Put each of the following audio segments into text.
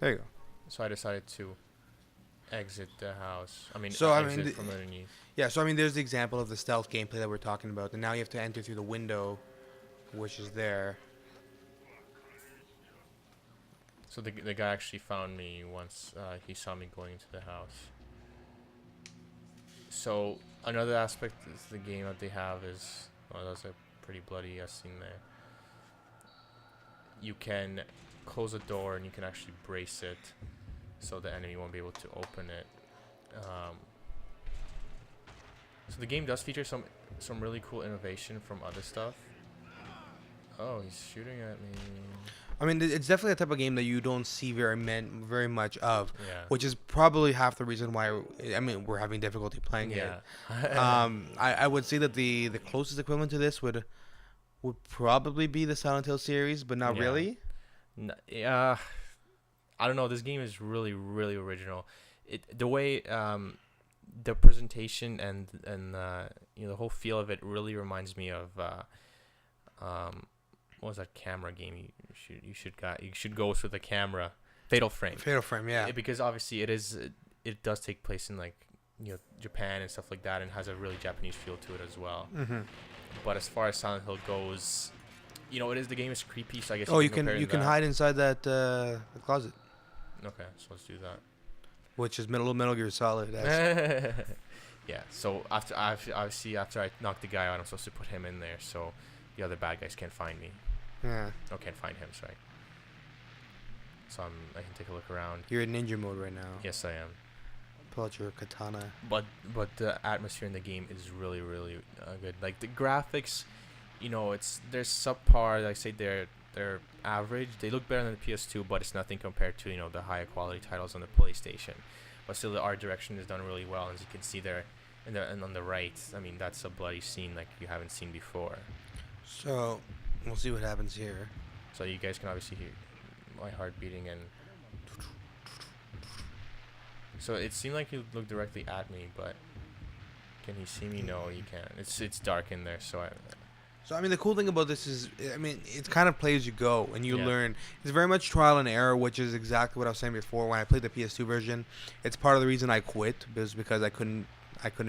There you go. So I decided to exit the house. I mean, So, exit from underneath. Yeah, so I mean, there's the example of the stealth gameplay that we're talking about, and now you have to enter through the window, which is there. So the guy actually found me once he saw me going into the house. So another aspect of the game that they have is, oh, that's a pretty bloody scene there. You can close a door and you can actually brace it, so the enemy won't be able to open it. So the game does feature some really cool innovation from other stuff. Oh, he's shooting at me. I mean, it's definitely a type of game that you don't see very much of, Yeah. which is probably half the reason why. I mean, we're having difficulty playing it. I would say that the closest equivalent to this would probably be the Silent Hill series, but not really. Yeah. I don't know. This game is really, really original. The way the presentation and the whole feel of it really reminds me of what was that camera game you should go with the camera? Fatal Frame. Fatal Frame, yeah. Because obviously it does take place in like Japan and stuff like that, and has a really Japanese feel to it as well. Mm-hmm. But as far as Silent Hill goes, the game is creepy, so I guess. Oh, you can hide inside that the closet. Okay, so let's do that. Which is Metal Gear Solid. Yeah. So after I knock the guy out, I'm supposed to put him in there, so the other bad guys can't find me. Yeah. Oh, can't find him. Sorry. So I can take a look around. You're in ninja mode right now. Yes, I am. Pull out your katana. But the atmosphere in the game is really, really good. Like the graphics, they're subpar. Like I say, they're average. They look better than the PS2, but it's nothing compared to the higher quality titles on the PlayStation. But still, the art direction is done really well, as you can see there, and on the right. I mean, that's a bloody scene like you haven't seen before. So we'll see what happens here. So you guys can obviously hear my heart beating, and so it seemed like he looked directly at me, but can he see me? No, he can't. It's dark in there, so So, I mean, the cool thing about this is, I mean, it's kind of play as you go, and you learn. It's very much trial and error, which is exactly what I was saying before. When I played the PS2 version, it's part of the reason I quit, because I couldn't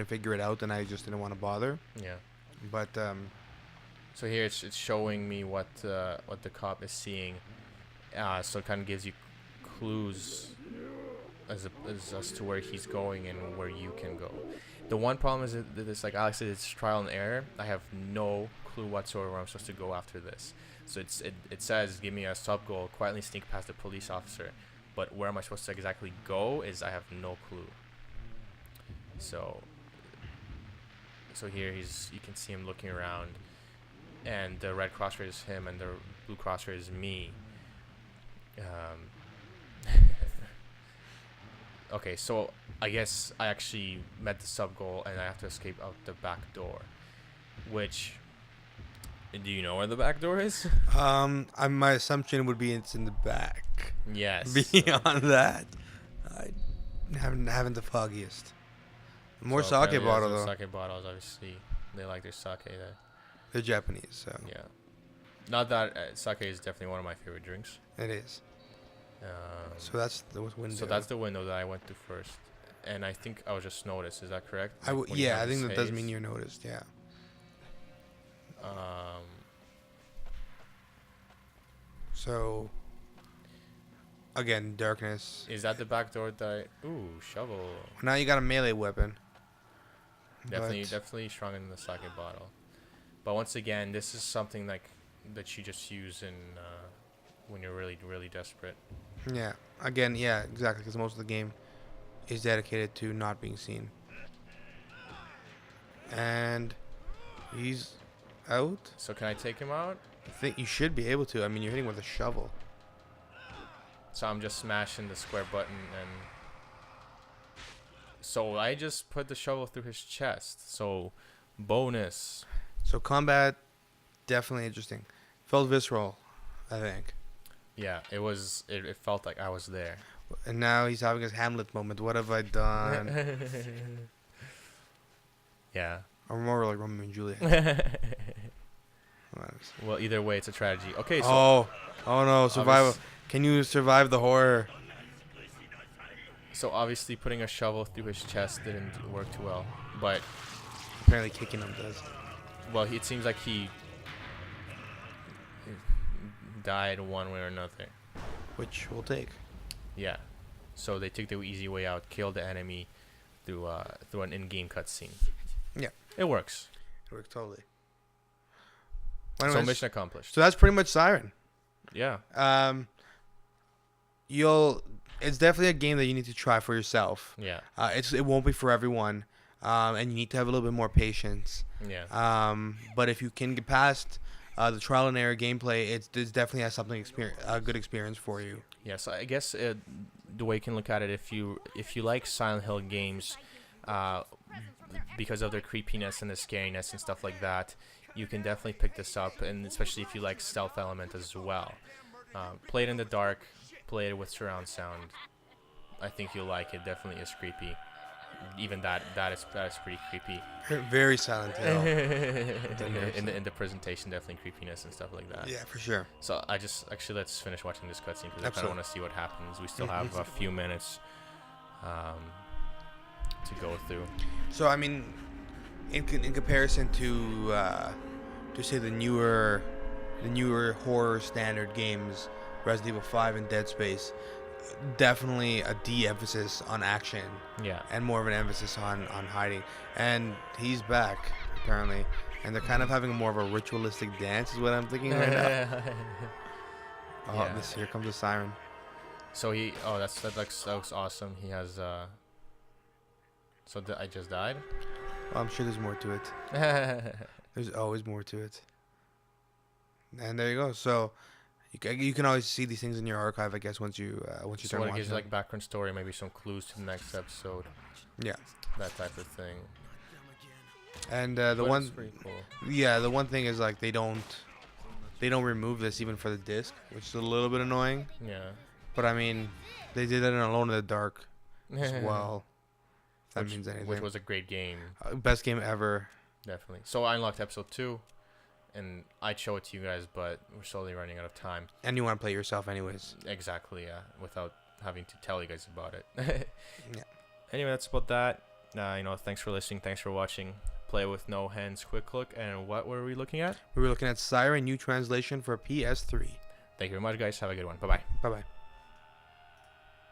figure it out, and I just didn't want to bother. Yeah. But so here it's showing me what the cop is seeing, so it kind of gives you clues as to where he's going and where you can go. The one problem is that this, like Alex said, it's trial and error. I have no clue whatsoever where I'm supposed to go after this. So it says, give me a sub goal, quietly sneak past the police officer. But where am I supposed to exactly go is I have no clue. So here you can see him looking around, and the red crosshair is him, and the blue crosshair is me. Okay, so I guess I actually met the sub goal, and I have to escape out the back door. Which, do you know where the back door is? my assumption would be it's in the back. Yes. Beyond that, I haven't the foggiest. More so sake bottle though. Sake bottles, obviously, they like their sake there. They're Japanese, so. Yeah. Not that sake is definitely one of my favorite drinks. It is. So that's the window. So that's the window that I went to first, and I think I was just noticed. Is that correct? I think that does mean you're noticed. Yeah. So. Again, darkness. Is that the back door that ooh, shovel. Now you got a melee weapon. Definitely stronger than the sake bottle. But once again, this is something like that you just use in when you're really, really desperate. Yeah. Again, yeah, exactly, because most of the game is dedicated to not being seen. And he's out. So can I take him out? I think you should be able to. I mean, you're hitting with a shovel. So I'm just smashing the square button, and so I just put the shovel through his chest. So bonus. So combat, definitely interesting. Felt visceral, I think. Yeah, it was. It felt like I was there. And now he's having his Hamlet moment. What have I done? Yeah. Or more like Romeo and Juliet. Well, either way, it's a tragedy. Okay, so. Oh no! Survival. Can you survive the horror? So obviously putting a shovel through his chest didn't work too well, but Apparently kicking him does. well, it seems like he died one way or another. Which we'll take. Yeah. So they took the easy way out, killed the enemy through an in-game cutscene. Yeah. It works. It works totally. So Anyways, mission accomplished. so that's pretty much Siren. Yeah. It's definitely a game that you need to try for yourself. Yeah. It won't be for everyone, and you need to have a little bit more patience. Yeah. But if you can get past the trial and error gameplay, it definitely has something a good experience for you. Yeah. So I guess the way you can look at it, if you like Silent Hill games, because of their creepiness and the scariness and stuff like that, you can definitely pick this up, and especially if you like stealth element as well. Play it in the dark, play it with surround sound. I think you'll like it. Definitely is creepy. Even that is pretty creepy. Very Silent Hill. in the presentation, definitely creepiness and stuff like that. Yeah, for sure. So let's finish watching this cutscene because I kind of want to see what happens. We still have a few minutes to go through. So I mean, in comparison to say the newer horror standard games, Resident Evil 5 and Dead Space, definitely a de-emphasis on action. Yeah. And more of an emphasis on hiding. And he's back apparently, and they're kind of having more of a ritualistic dance, is what I'm thinking right now. Here comes the siren. So that looks awesome. He has I just died. Well, I'm sure there's more to it. There's always more to it. And there you go. So you can always see these things in your archive, I guess, once you start watching. It gives you like background story, maybe some clues to the next episode. Yeah. That type of thing. And the one thing is like they don't remove this even for the disc, which is a little bit annoying. Yeah. But I mean, they did that in Alone in the Dark as well. That means anything. Which was a great game. Best game ever. Definitely. So I unlocked episode 2, and I'd show it to you guys, but we're slowly running out of time. And you want to play it yourself anyways. Exactly, yeah. Without having to tell you guys about it. Yeah. Anyway, that's about that. Thanks for listening. Thanks for watching. Play with no hands, quick look. And what were we looking at? We were looking at Siren, new translation for PS3. Thank you very much, guys. Have a good one. Bye-bye. Bye-bye.